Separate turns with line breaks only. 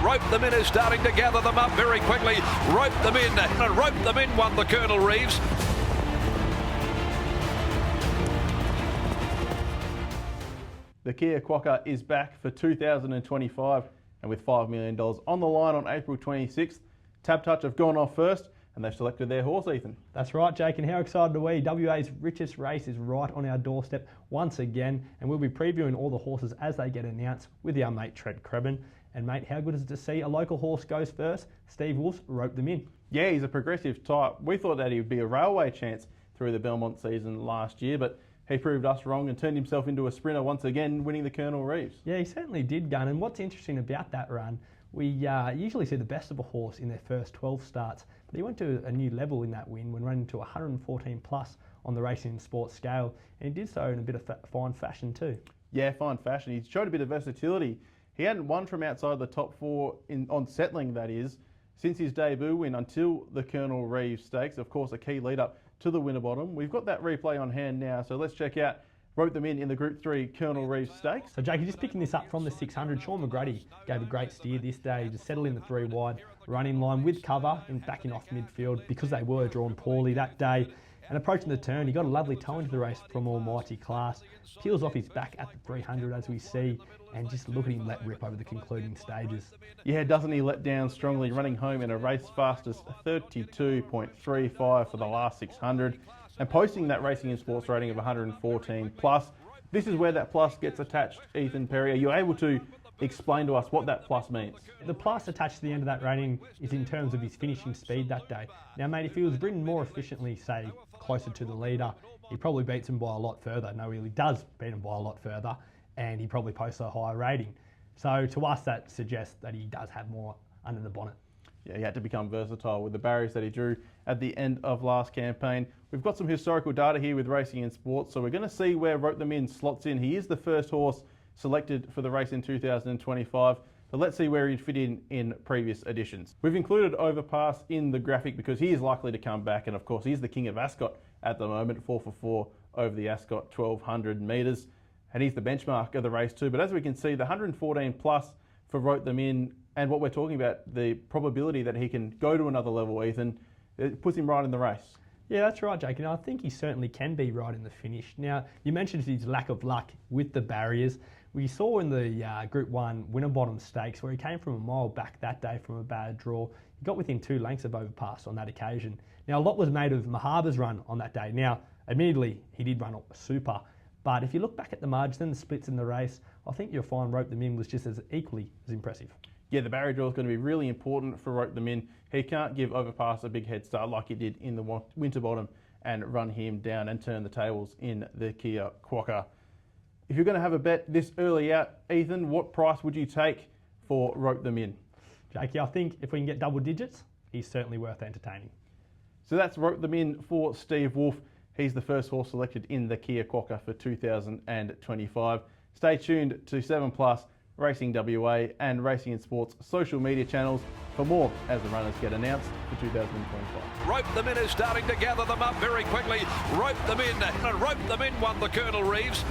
Rope them in is starting to gather them up very quickly. Rope them in, and rope them in won the Colonel Reeves.
The Kia Quokka is back for 2025, and with $5 million on the line on April 26th, TABtouch have gone off first and they've selected their horse, Ethan.
That's right, Jake, and how excited are we? WA's richest race is right on our doorstep once again, and we'll be previewing all the horses as they get announced with our mate Trent Crebin. And mate, how good is it to see a local horse goes first? Steve Wolfe roped them in.
Yeah, he's a progressive type. We thought that he would be a railway chance through the Belmont season last year, but he proved us wrong and turned himself into a sprinter once again, winning the Colonel Reeves.
Yeah, he certainly did, Gun. And what's interesting about that run, we usually see the best of a horse in their first 12 starts, but he went to a new level in that win when running to 114 plus on the racing and sports scale, and he did so in a bit of fine fashion too.
Yeah, fine fashion. He showed a bit of versatility. He hadn't won from outside the top four, on settling that is, since his debut win until the Colonel Reeves Stakes, of course a key lead up to the Winterbottom. We've got that replay on hand now, so let's check out Wrote Them in the Group 3 Colonel Reeves Stakes.
So Jake, just picking this up from the 600, Sean McGrady gave a great steer this day to settle in the 3 wide, run in line with cover and backing off midfield because they were drawn poorly that day. And approaching the turn, he got a lovely toe into the race from Almighty Class. Peels off his back at the 300 as we see, and just look at him let rip over the concluding stages.
Yeah, doesn't he let down strongly, running home in a race fastest 32.35 for the last 600 and posting that racing and sports rating of 114 plus. This is where that plus gets attached, Ethan Perry. Are you able to explain to us what that plus means?
The plus attached to the end of that rating is in terms of his finishing speed that day. Now, mate, if he was ridden more efficiently, say, closer to the leader, he probably beats him by a lot further. No, he really does beat him by a lot further, and he probably posts a higher rating. So to us, that suggests that he does have more under the bonnet.
Yeah, he had to become versatile with the barriers that he drew at the end of last campaign. We've got some historical data here with racing and sports, so we're going to see where Wrote Them in slots in. He is the first horse selected for the race in 2025, but let's see where he'd fit in previous editions. We've included Overpass in the graphic because he is likely to come back, and of course he's the king of Ascot at the moment, 4 for 4 over the Ascot 1200 metres, and he's the benchmark of the race too. But as we can see, the 114 plus for Wrote Them in, and what we're talking about, the probability that he can go to another level, Ethan, it puts him right in the race.
Yeah, that's right, Jake, and I think he certainly can be right in the finish. Now, you mentioned his lack of luck with the barriers. We saw in the Group 1 Winterbottom Stakes where he came from a mile back that day from a bad draw. He got within 2 lengths of Overpass on that occasion. Now, a lot was made of Mahaba's run on that day. Now, admittedly, he did run super, but if you look back at the margins and the splits in the race, I think you'll find Wrote Them in was just as equally as impressive.
Yeah, the barrier draw is going to be really important for Wrote Them in. He can't give Overpass a big head start like he did in the Winterbottom and run him down and turn the tables in the Kia Quokka. If you're going to have a bet this early out, Ethan, what price would you take for Wrote Them in?
Jakey, I think if we can get double digits, he's certainly worth entertaining.
So that's Wrote Them in for Steve Wolfe. He's the first horse selected in the Kia Quokka for 2025. Stay tuned to 7 Plus, Racing WA and Racing and Sports social media channels for more as the runners get announced for 2025.
Rope Them in is starting to gather them up very quickly. Rope Them in, and Rope Them in won the Colonel Reeves.